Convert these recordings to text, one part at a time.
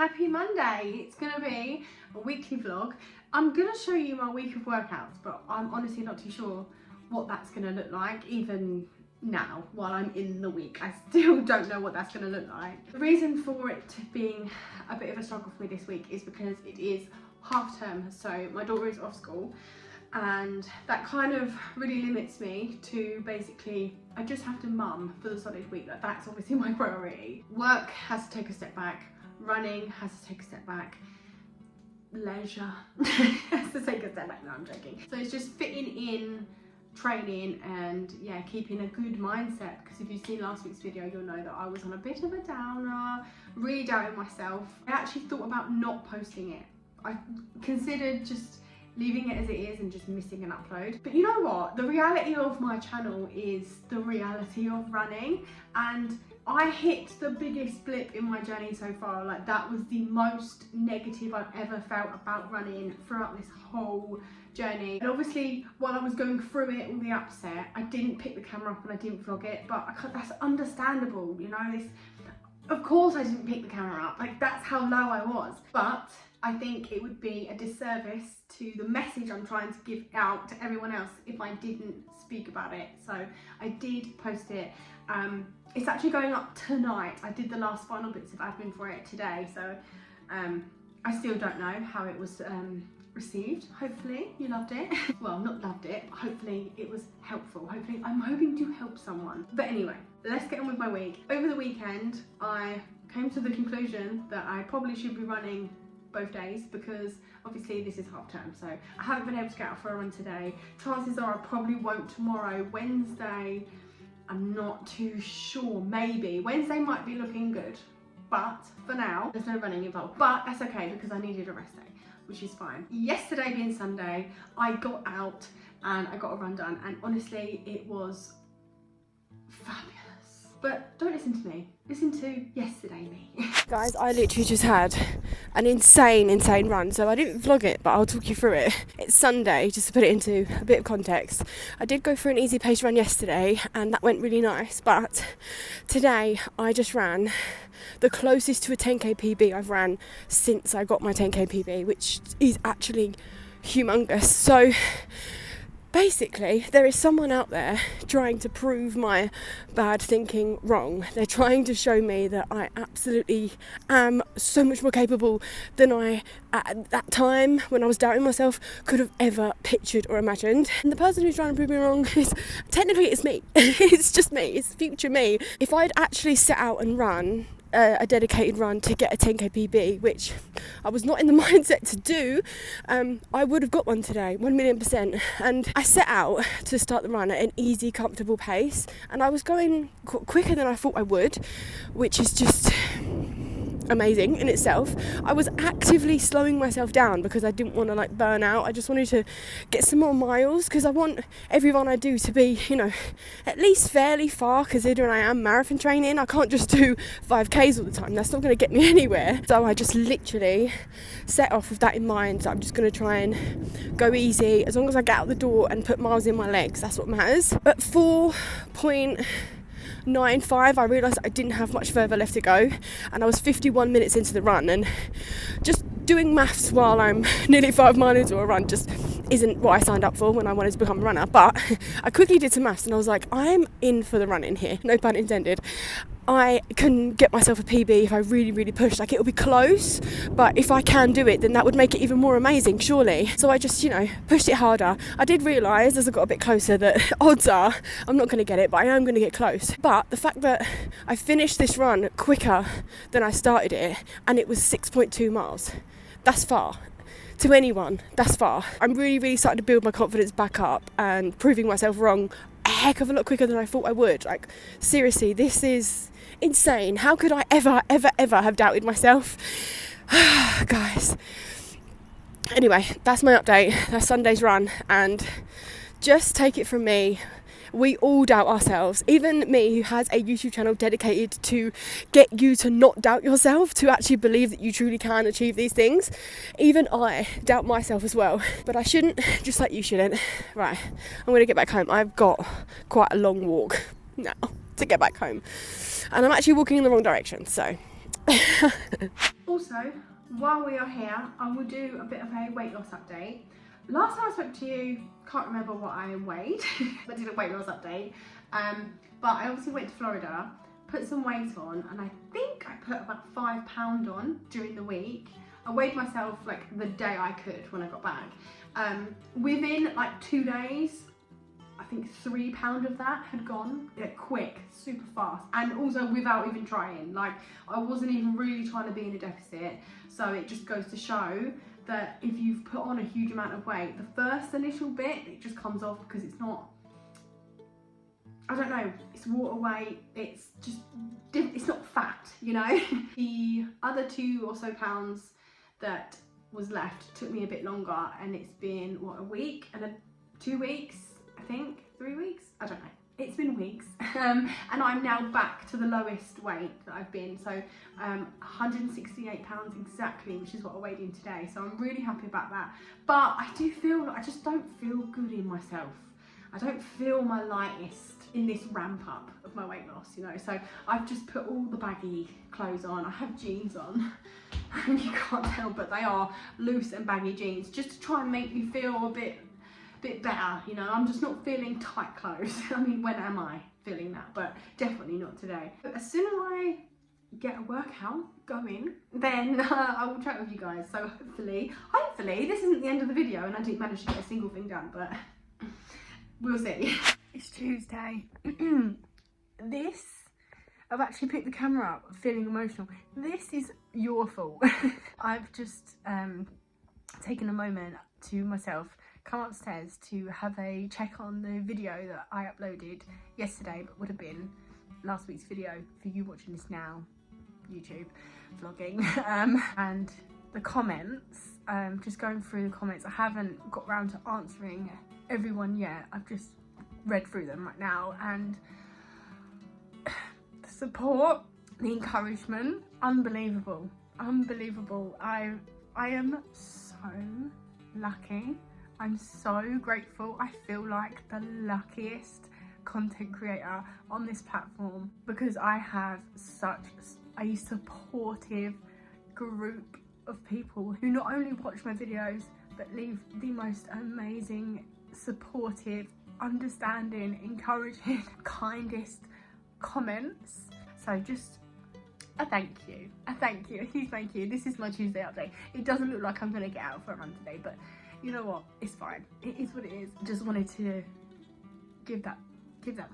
Happy Monday. It's gonna be a weekly vlog. I'm gonna show you my week of workouts, but I'm honestly not too sure what that's gonna look like even now while I'm in the week. I still don't know what that's gonna look like. The reason for it being a bit of a struggle for me this week is because it is half term, so my daughter is off school, and that kind of really limits me to basically, I just have to mum for the solid week. That's obviously my priority. Work has to take a step back, running has to take a step back, leisure has to take a step back. No, I'm joking. So it's just fitting in training and yeah, keeping a good mindset, because if you've seen last week's video you'll know that I was on a bit of a downer, really doubting myself. I actually thought about not posting it. I considered just leaving it as it is and just missing an upload. But you know what? The reality of my channel is the reality of running, and I hit the biggest blip in my journey so far. Like, that was the most negative I've ever felt about running throughout this whole journey. And obviously while I was going through it, all the upset, I didn't pick the camera up and I didn't vlog it, but that's understandable, you know. Of course I didn't pick the camera up, like that's how low I was. But I think it would be a disservice to the message I'm trying to give out to everyone else if I didn't speak about it. So I did post it. It's actually going up tonight. I did the last final bits of admin for it today, so I still don't know how it was received. Hopefully you loved it. Well, not loved it, but hopefully it was helpful. I'm hoping to help someone. But anyway, let's get on with my week. Over the weekend I came to the conclusion that I probably should be running both days, because obviously this is half term, so I haven't been able to get out for a run today. Chances are I probably won't tomorrow. Wednesday, I'm not too sure. Maybe Wednesday might be looking good, but for now there's no running involved. But that's okay, because I needed a rest day, which is fine. Yesterday being Sunday, I got out and I got a run done, and honestly it was fabulous. But don't listen to me, listen to yesterday me. Guys, I literally just had an insane run, so I didn't vlog it, but I'll talk you through it. It's Sunday, just to put it into a bit of context. I did go for an easy pace run yesterday and that went really nice, but today I just ran the closest to a 10k PB I've ran since I got my 10k PB, which is actually humongous. So basically, there is someone out there trying to prove my bad thinking wrong. They're trying to show me that I absolutely am so much more capable than I, at that time when I was doubting myself, could have ever pictured or imagined. And the person who's trying to prove me wrong is, technically it's me. It's just me, it's future me. If I'd actually set out and run a dedicated run to get a 10k PB, which I was not in the mindset to do, I would have got one today, 1,000,000%. And I set out to start the run at an easy, comfortable pace, and I was going quicker than I thought I would, which is just amazing in itself. I was actively slowing myself down because I didn't want to like burn out. I just wanted to get some more miles, because I want every run I do to be, you know, at least fairly far, considering I am marathon training. I can't just do 5Ks all the time, that's not going to get me anywhere. So I just literally set off with that in mind. So I'm just going to try and go easy, as long as I get out the door and put miles in my legs, that's what matters. At 4.95 I realised I didn't have much further left to go, and I was 51 minutes into the run, and just doing maths while I'm nearly 5 miles into a run just isn't what I signed up for when I wanted to become a runner. But I quickly did some maths and I was like, I'm in for the running here, no pun intended. I can get myself a PB if I really push. Like, it'll be close, but if I can do it, then that would make it even more amazing, surely. So I just, you know, pushed it harder. I did realise as I got a bit closer that odds are I'm not going to get it, but I am going to get close. But the fact that I finished this run quicker than I started it, and it was 6.2 miles, that's far. To anyone, that's far. I'm really starting to build my confidence back up and proving myself wrong a heck of a lot quicker than I thought I would. Like, seriously, this is insane. How could I ever have doubted myself? Guys. Anyway, that's my update. That's Sunday's run, and just take it from me, we all doubt ourselves. Even me, who has a YouTube channel dedicated to get you to not doubt yourself, to actually believe that you truly can achieve these things. Even I doubt myself as well, but I shouldn't, just like you shouldn't. Right, I'm going to get back home. I've got quite a long walk now to get back home, and I'm actually walking in the wrong direction, so Also, while we are here, I will do a bit of a weight loss update. Last time I spoke to you, can't remember what I weighed. I did a weight loss update. But I obviously went to Florida, put some weight on, and I think I put about 5 pounds on during the week. I weighed myself like the day I could when I got back. Within like 2 days, I think 3 pounds of that had gone, quick, super fast, and also without even trying. Like, I wasn't even really trying to be in a deficit. So it just goes to show that if you've put on a huge amount of weight, the first initial bit, it just comes off because it's not, I don't know, it's water weight, it's just, it's not fat, you know? The other 2 or so pounds that was left took me a bit longer, and it's been, what, a week and 2 weeks, I think, 3 weeks? I don't know. It's been weeks. And I'm now back to the lowest weight that I've been. So 168 pounds exactly, which is what I weighed in today. So I'm really happy about that. But I do feel, I just don't feel good in myself. I don't feel my lightest in this ramp up of my weight loss, you know. So I've just put all the baggy clothes on. I have jeans on. You can't tell, but they are loose and baggy jeans, just to try and make me feel a bit better, you know. I'm just not feeling tight clothes. I mean, when am I feeling that? But definitely not today. But as soon as I get a workout going, then I will chat with you guys. So hopefully this isn't the end of the video and I didn't manage to get a single thing done, but we'll see. It's Tuesday. I've actually picked the camera up feeling emotional. This is your fault. I've just taken a moment to myself, come upstairs to have a check on the video that I uploaded yesterday, but would have been last week's video for you watching this now, YouTube vlogging. And the comments, just going through the comments. I haven't got round to answering everyone yet. I've just read through them right now, and the support, the encouragement, unbelievable. I am so lucky. I'm so grateful. I feel like the luckiest content creator on this platform because I have such a supportive group of people who not only watch my videos but leave the most amazing, supportive, understanding, encouraging, kindest comments. So just a thank you, a huge thank you. This is my Tuesday update. It doesn't look like I'm gonna get out for a run today, but you know what, it's fine. It is what it is. Just wanted to give that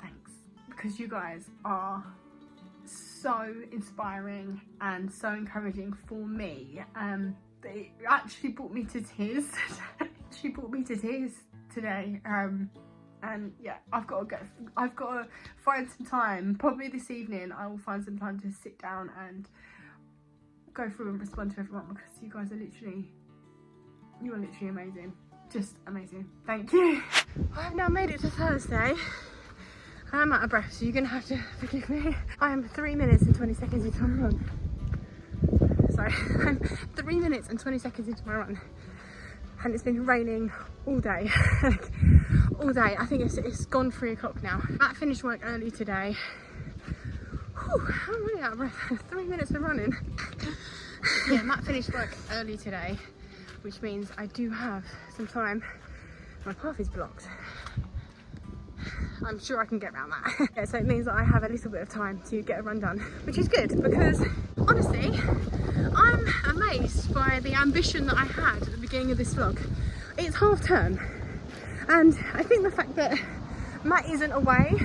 thanks because you guys are so inspiring and so encouraging for me. It actually brought me to tears. She brought me to tears today. And yeah, I've got to find some time. Probably this evening I will find some time to sit down and go through and respond to everyone because you guys are literally amazing. Just amazing. Thank you. I've now made it to Thursday. I'm out of breath, so you're gonna have to forgive me. I am 3 minutes and 20 seconds into my run. Sorry, I'm 3 minutes and 20 seconds into my run. And it's been raining all day. All day. I think it's gone 3 o'clock now. Matt finished work early today. Whew, I'm really out of breath. 3 minutes of running. Yeah, Matt finished work early today, which means I do have some time. My path is blocked. I'm sure I can get around that. Yeah, so it means that I have a little bit of time to get a run done, which is good because honestly, I'm amazed by the ambition that I had at the beginning of this vlog. It's half term, and I think the fact that Matt isn't away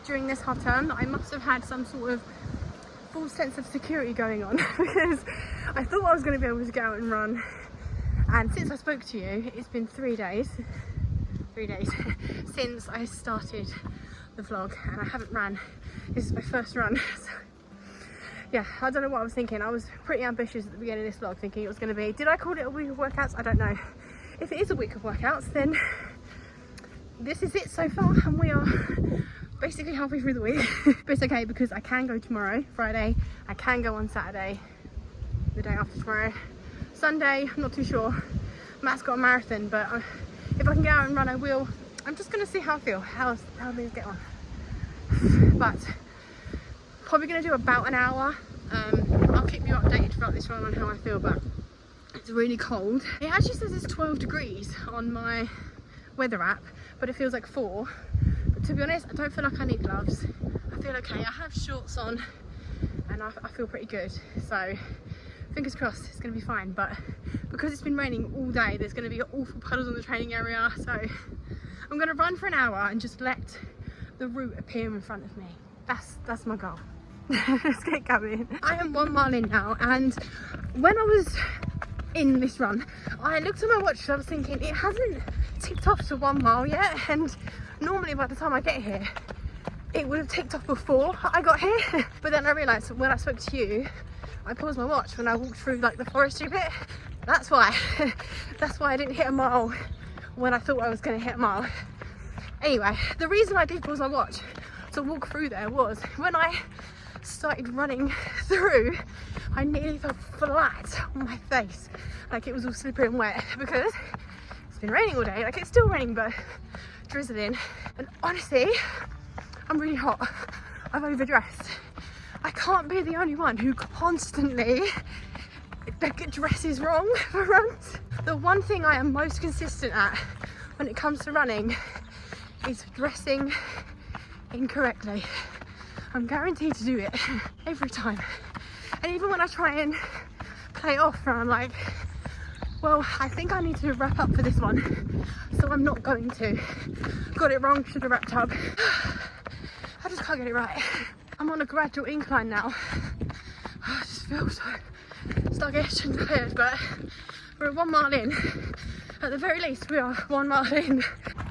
during this half term, that I must have had some sort of full sense of security going on because I thought I was going to be able to go out and run. And since I spoke to you, it's been 3 days since I started the vlog, and I haven't ran. This is my first run. So yeah, I don't know what I was thinking. I was pretty ambitious at the beginning of this vlog, thinking it was going to be, did I call it a week of workouts? I don't know. If it is a week of workouts, then this is it so far, and we are basically halfway through the week. But it's okay because I can go tomorrow, Friday. I can go on Saturday, the day after tomorrow. Sunday, I'm not too sure. Matt's got a marathon, but if I can get out and run, I will. I'm just going to see how I feel, how things get on. But probably going to do about an hour. I'll keep you updated throughout this run on how I feel, but it's really cold. It actually says it's 12 degrees on my weather app, but it feels like 4. But to be honest, I don't feel like I need gloves. I feel okay. I have shorts on and I feel pretty good. So fingers crossed it's going to be fine. But because it's been raining all day, there's going to be awful puddles on the training area. So I'm going to run for an hour and just let the route appear in front of me. That's my goal. Let's get going. I am 1 mile in now, and when I was in this run, I looked at my watch and I was thinking it hasn't ticked off to 1 mile yet, and normally by the time I get here it would have ticked off before I got here. But then I realised when I spoke to you, I paused my watch when I walked through like the forestry bit. That's why I didn't hit a mile when I thought I was going to hit a mile. Anyway, the reason I did pause my watch to walk through there was when I started running through, I nearly fell flat on my face, like it was all slippery and wet, because it's been raining all day. Like, it's still raining but drizzling, and honestly I'm really hot. I've overdressed. I can't be the only one who constantly dresses wrong for runs. The one thing I am most consistent at when it comes to running is dressing incorrectly. I'm guaranteed to do it every time. And even when I try and play it off and I'm like, well, I think I need to wrap up for this one, so I'm not going to. Got it wrong, should have wrapped up. I just can't get it right. I'm on a gradual incline now. I just feel so sluggish and tired, but we're 1 mile in. At the very least, we are 1 mile in.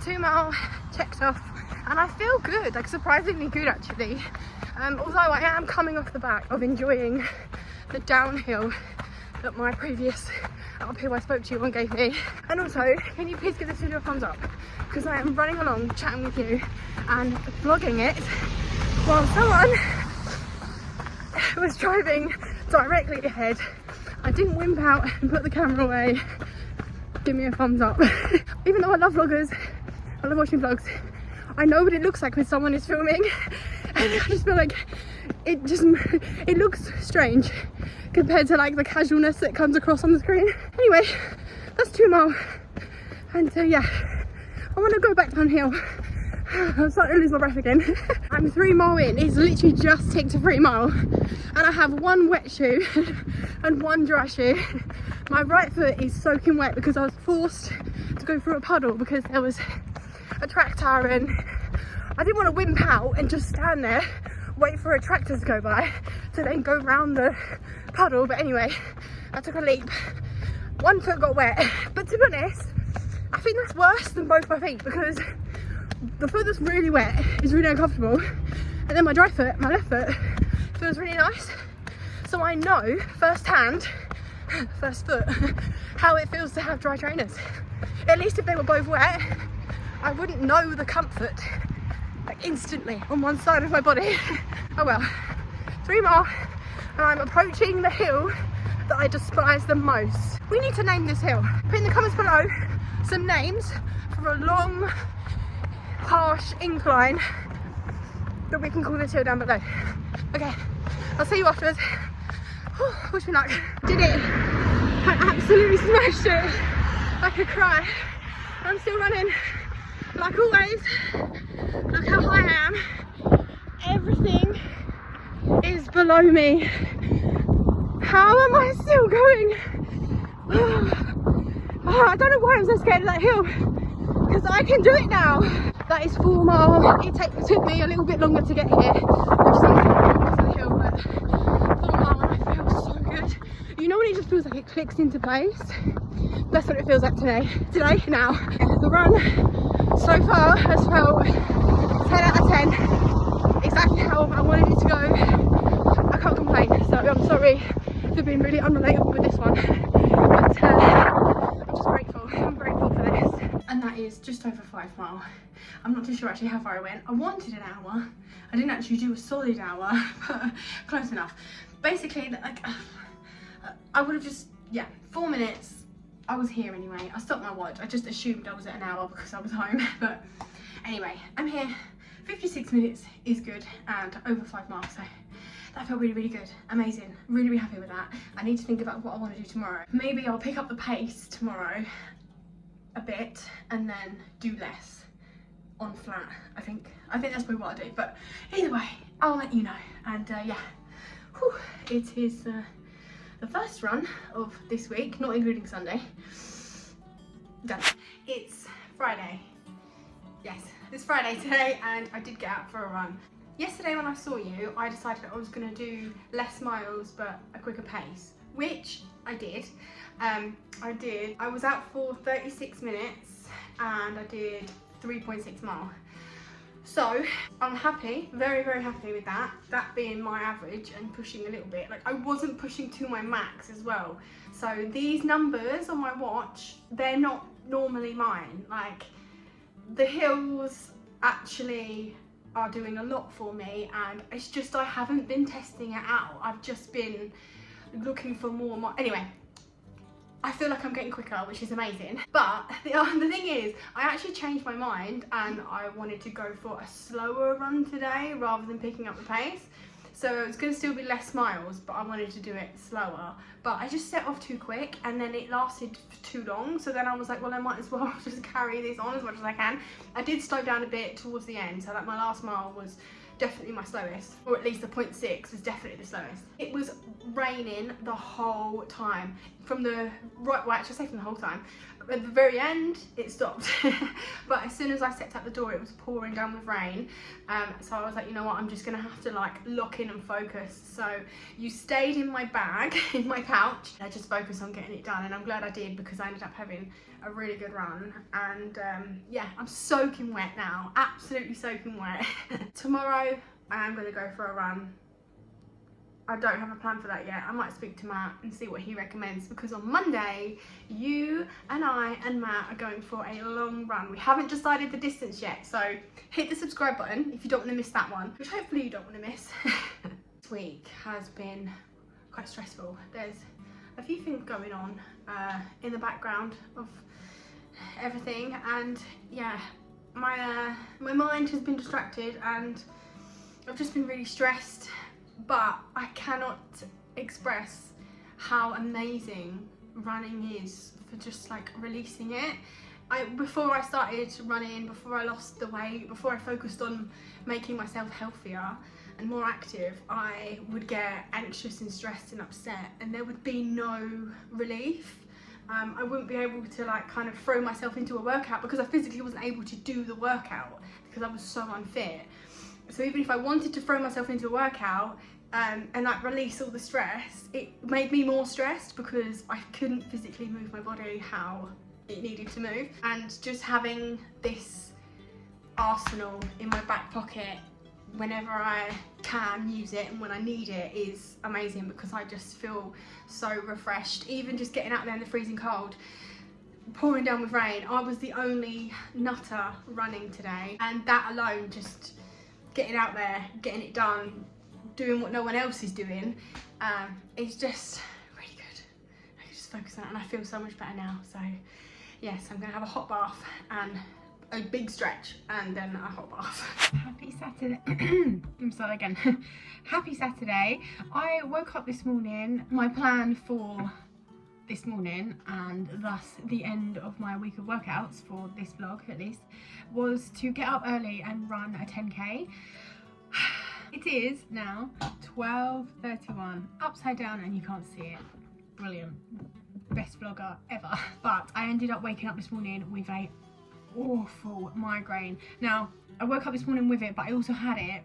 2 mile checked off, and I feel good, like surprisingly good actually. Although I am coming off the back of enjoying the downhill that my previous uphill I spoke to you on gave me. And also, can you please give this video a thumbs up? Because I am running along, chatting with you and vlogging it while someone was driving directly ahead. I didn't wimp out and put the camera away. Give me a thumbs up. Even though I love vloggers, I love watching vlogs, I know what it looks like when someone is filming, and I just feel like it looks strange compared to like the casualness that comes across on the screen. Anyway, that's 2 mile, and yeah, I want to go back downhill. I'm starting to lose my breath again. I'm 3 mile in. It's literally just ticked to 3 mile, and I have 1 wet shoe and 1 dry shoe. My right foot is soaking wet because I was forced to go through a puddle because there was a tractor, and I didn't want to wimp out and just stand there, wait for a tractor to go by to then go round the puddle. But anyway, I took a leap. 1 foot got wet, but to be honest, I think that's worse than both my feet, because the foot that's really wet is really uncomfortable, and then my dry foot, my left foot, feels really nice. So I know firsthand, first foot, how it feels to have dry trainers. At least if they were both wet, I wouldn't know the comfort like instantly on one side of my body. Oh well, 3 mile, and I'm approaching the hill that I despise the most. We need to name this hill. Put in the comments below some names for a long, harsh incline that we can call this hill down below. Okay, I'll see you afterwards. Wish me luck. Did it. I absolutely smashed it. I could cry. I'm still running. Like always, look how high I am. Everything is below me. How am I still going? Oh, I don't know why I'm so scared of that hill, because I can do it now. That is 4 mile. It took me a little bit longer to get here. I've seen the hill, but 4 mile and I feel so good. You know when it just feels like it clicks into place? That's what it feels like today. Now. The run so far has felt 10 out of 10. Exactly how I wanted it to go. I can't complain. So I'm sorry for being really unrelatable with this one. But I'm just grateful. I'm grateful for this. And that is just over 5 mile. I'm not too sure actually how far I went. I wanted an hour. I didn't actually do a solid hour, but close enough. Basically, like, I would have just, yeah, 4 minutes. I was here anyway. I stopped my watch. I just assumed I was at an hour because I was home. But anyway, I'm here. 56 minutes is good, and over 5 miles. So that felt really, really good. Amazing. Really, really happy with that. I need to think about what I want to do tomorrow. Maybe I'll pick up the pace tomorrow a bit and then do less on flat. I think that's probably what I do. But either way, I'll let you know. And yeah, whew, it is the first run of this week, not including Sunday. Done. It's Friday. Yes, it's Friday today, and I did get out for a run. Yesterday when I saw you, I decided I was going to do less miles but a quicker pace, which I did. I was out for 36 minutes and I did 3.6 mile. So I'm happy, very, very happy with that being my average and pushing a little bit. Like, I wasn't pushing to my max as well. So these numbers on my watch, they're not normally mine. Like, the hills actually are doing a lot for me, and it's just I haven't been testing it out. I've just been looking for more. Anyway, I feel like I'm getting quicker, which is amazing. But the thing is, I actually changed my mind and I wanted to go for a slower run today rather than picking up the pace. So it's going to still be less miles, but I wanted to do it slower. But I just set off too quick and then it lasted for too long. So then I was like, well, I might as well just carry this on as much as I can. I did slow down a bit towards the end. So like my last mile was definitely my slowest, or at least the 0.6 was definitely the slowest. It was raining the whole time. From the right, well, actually I say from the whole time. At the very end, it stopped. But as soon as I stepped out the door, it was pouring down with rain. So I was like, you know what, I'm just gonna have to like lock in and focus. So you stayed in my bag, in my pouch. I just focused on getting it done, and I'm glad I did because I ended up having a really good run. And yeah, I'm soaking wet now, absolutely soaking wet. Tomorrow, I am gonna go for a run. I don't have a plan for that yet. I might speak to Matt and see what he recommends, because on Monday, you and I and Matt are going for a long run. We haven't decided the distance yet, so hit the subscribe button if you don't want to miss that one, which hopefully you don't want to miss. This week has been quite stressful. There's a few things going on in the background of everything, and yeah, my mind has been distracted and I've just been really stressed. But I cannot express how amazing running is for just like releasing it. Before I started running, before I lost the weight, before I focused on making myself healthier and more active, I would get anxious and stressed and upset, and there would be no relief. I wouldn't be able to like kind of throw myself into a workout because I physically wasn't able to do the workout because I was so unfit. So even if I wanted to throw myself into a workout and like release all the stress, it made me more stressed because I couldn't physically move my body how it needed to move. And just having this arsenal in my back pocket whenever I can use it and when I need it is amazing, because I just feel so refreshed. Even just getting out there in the freezing cold, pouring down with rain, I was the only nutter running today, and that alone, just getting out there, getting it done, doing what no one else is doing, is just really good. I can just focus on it and I feel so much better now. So yes, I'm gonna have a hot bath and a big stretch and then a hot bath. Happy Saturday. I'm sorry again. Happy Saturday. I woke up this morning. My plan for this morning, and thus the end of my week of workouts for this vlog at least, was to get up early and run a 10k. It is now 12:31, upside down and you can't see it. Brilliant. Best vlogger ever. But I ended up waking up this morning with a awful migraine. Now, I woke up this morning with it, but I also had it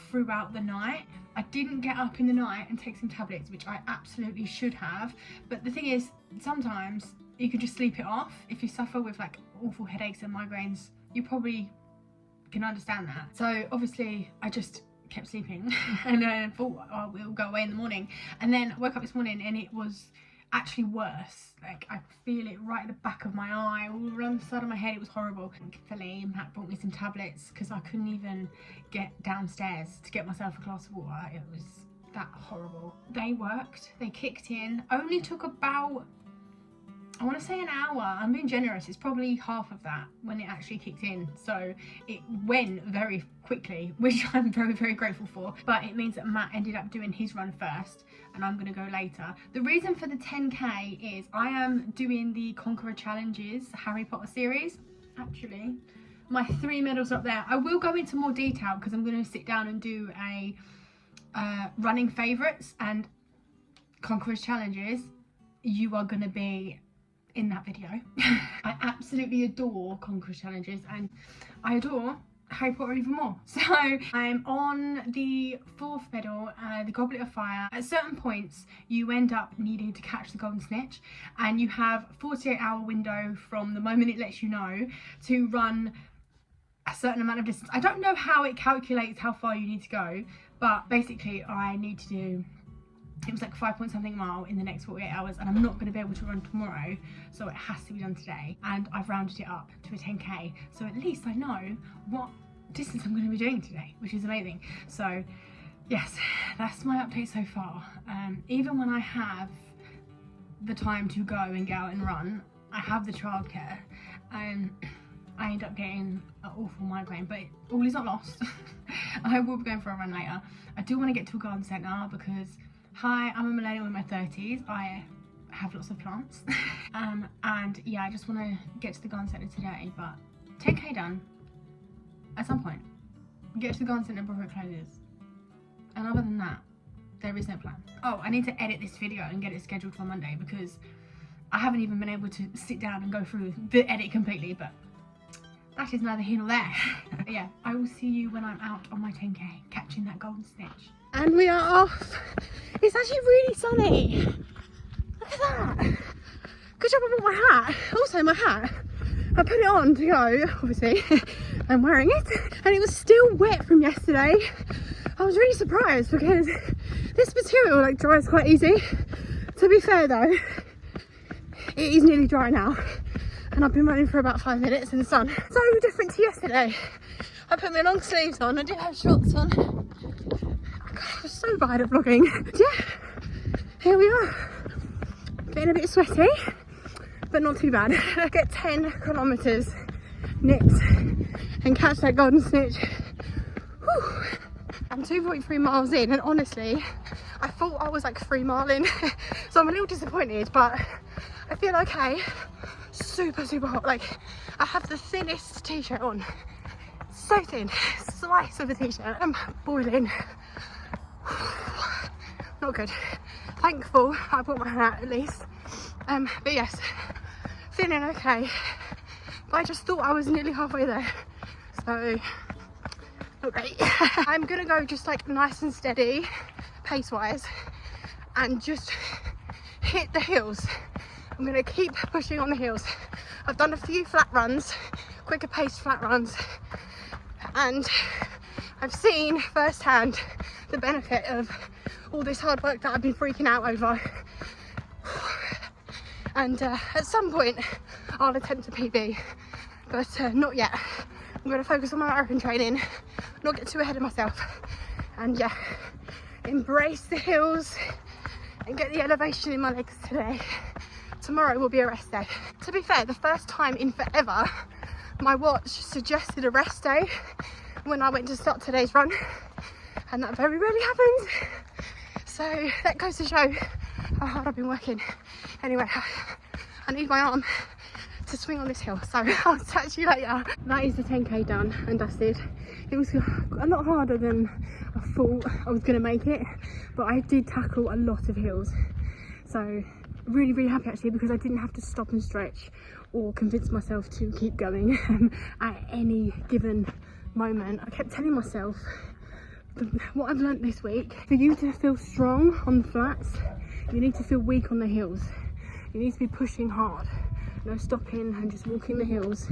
throughout the night. I didn't get up in the night and take some tablets, which I absolutely should have. But the thing is, sometimes you can just sleep it off. If you suffer with like awful headaches and migraines, you probably can understand that. So obviously I just kept sleeping and I thought, oh, we'll go away in the morning. And then I woke up this morning and it was actually worse. Like, I feel it right at the back of my eye, all around the side of my head. It was horrible. Thankfully, Matt brought me some tablets because I couldn't even get downstairs to get myself a glass of water. It was that horrible. They worked, they kicked in. Only took about I want to say an hour. I'm being generous. It's probably half of that when it actually kicked in. So it went very quickly, which I'm very, very grateful for. But it means that Matt ended up doing his run first and I'm going to go later. The reason for the 10K is I am doing the Conqueror Challenges Harry Potter series. Actually, my 3 medals up there. I will go into more detail because I'm going to sit down and do a running favourites and Conqueror's Challenges. You are going to be in that video. I absolutely adore Conqueror's Challenges and I adore Harry Potter even more. So I'm on the 4th medal, the Goblet of Fire. At certain points you end up needing to catch the Golden Snitch and you have a 48-hour window from the moment it lets you know to run a certain amount of distance. I don't know how it calculates how far you need to go, but basically I need to do, it was like 5 point something mile in the next 48 hours and I'm not going to be able to run tomorrow, so it has to be done today. And I've rounded it up to a 10K, so at least I know what distance I'm going to be doing today, which is amazing. So yes, that's my update so far. Even when I have the time to go and get out and run, I have the childcare and I end up getting an awful migraine, but all is not lost. I will be going for a run later. I do want to get to a garden centre because, hi, I'm a millennial in my 30s. I have lots of plants. And yeah, I just want to get to the garden centre today, but 10K done at some point. Get to the garden centre before it closes. And other than that, there is no plan. Oh, I need to edit this video and get it scheduled for Monday because I haven't even been able to sit down and go through the edit completely, but that is neither here nor there. But yeah, I will see you when I'm out on my 10K, catching that Golden Snitch. And we are off. It's actually really sunny. Look at that. Good job I brought my hat. Also my hat, I put it on to go, obviously. I'm wearing it. And it was still wet from yesterday. I was really surprised because this material like dries quite easy. To be fair though, it is nearly dry now. And I've been running for about 5 minutes in the sun. So different to yesterday. I put my long sleeves on, I did have shorts on. God, I was so bad at vlogging. Yeah, here we are. Getting a bit sweaty, but not too bad. I get 10 kilometres nipped and catch that Golden Snitch. Whew. I'm 2.3 miles in and honestly, I thought I was like 3 miles in. So I'm a little disappointed, but I feel okay. Super hot. Like I have the thinnest t-shirt on, so thin, slice of a t-shirt. I'm boiling. Not good. Thankful I bought my hat at least. But yes, feeling okay. But I just thought I was nearly halfway there, so not great. I'm gonna go just like nice and steady, pace wise, and just hit the hills. I'm going to keep pushing on the hills. I've done a few flat runs, quicker paced flat runs, and I've seen firsthand the benefit of all this hard work that I've been freaking out over. And at some point I'll attempt a PB, but not yet. I'm going to focus on my marathon training, not get too ahead of myself, and yeah, embrace the hills and get the elevation in my legs today. Tomorrow will be a rest day. To be fair, the first time in forever my watch suggested a rest day when I went to start today's run, and that very rarely happens. So that goes to show how hard I've been working. Anyway, I need my arm to swing on this hill, so I'll catch you later. That is the 10K done and dusted. It was a lot harder than I thought I was going to make it, but I did tackle a lot of hills. So really happy actually, because I didn't have to stop and stretch or convince myself to keep going at any given moment. I kept telling myself what I've learnt this week: for you to feel strong on the flats, you need to feel weak on the hills. You need to be pushing hard, no stopping and just walking the hills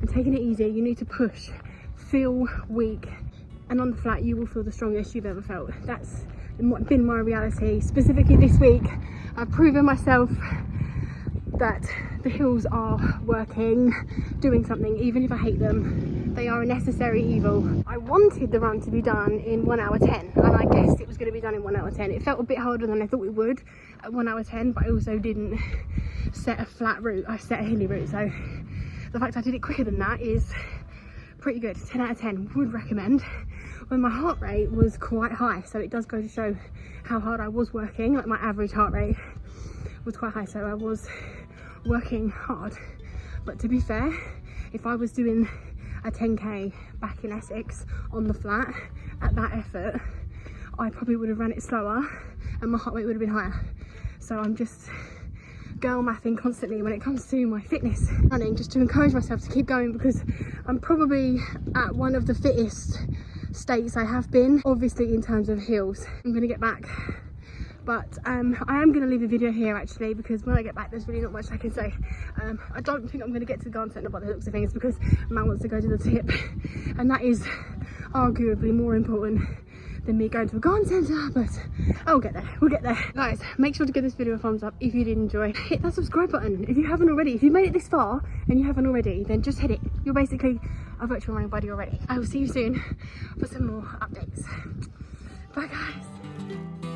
and taking it easy. You need to push, feel weak, and on the flat you will feel the strongest you've ever felt. That's been my reality. Specifically this week, I've proven myself that the hills are working, doing something. Even if I hate them, they are a necessary evil. I wanted the run to be done in 1 hour 10, and I guessed it was going to be done in 1 hour 10. It felt a bit harder than I thought it would, at 1 hour 10, but I also didn't set a flat route, I set a hilly route, so the fact I did it quicker than that is pretty good. 10 out of 10, would recommend. When my heart rate was quite high, so it does go to show how hard I was working. Like, my average heart rate was quite high, so I was working hard. But to be fair, if I was doing a 10k back in Essex on the flat at that effort, I probably would have ran it slower and my heart rate would have been higher. So I'm just girl mathing constantly when it comes to my fitness running, just to encourage myself to keep going, because I'm probably at one of the fittest states I have been, obviously in terms of hills. I'm gonna get back, but I am going to leave the video here actually, because when I get back there's really not much I can say. I don't think I'm going to get to the garden centre by the looks of things, because man wants to go to the tip, and that is arguably more important than me going to a garden centre, but I'll get there, we'll get there. Guys, make sure to give this video a thumbs up if you did enjoy. Hit that subscribe button if you haven't already. If you made it this far and you haven't already, then just hit it. You're basically a virtual running buddy already. I will see you soon for some more updates. Bye guys.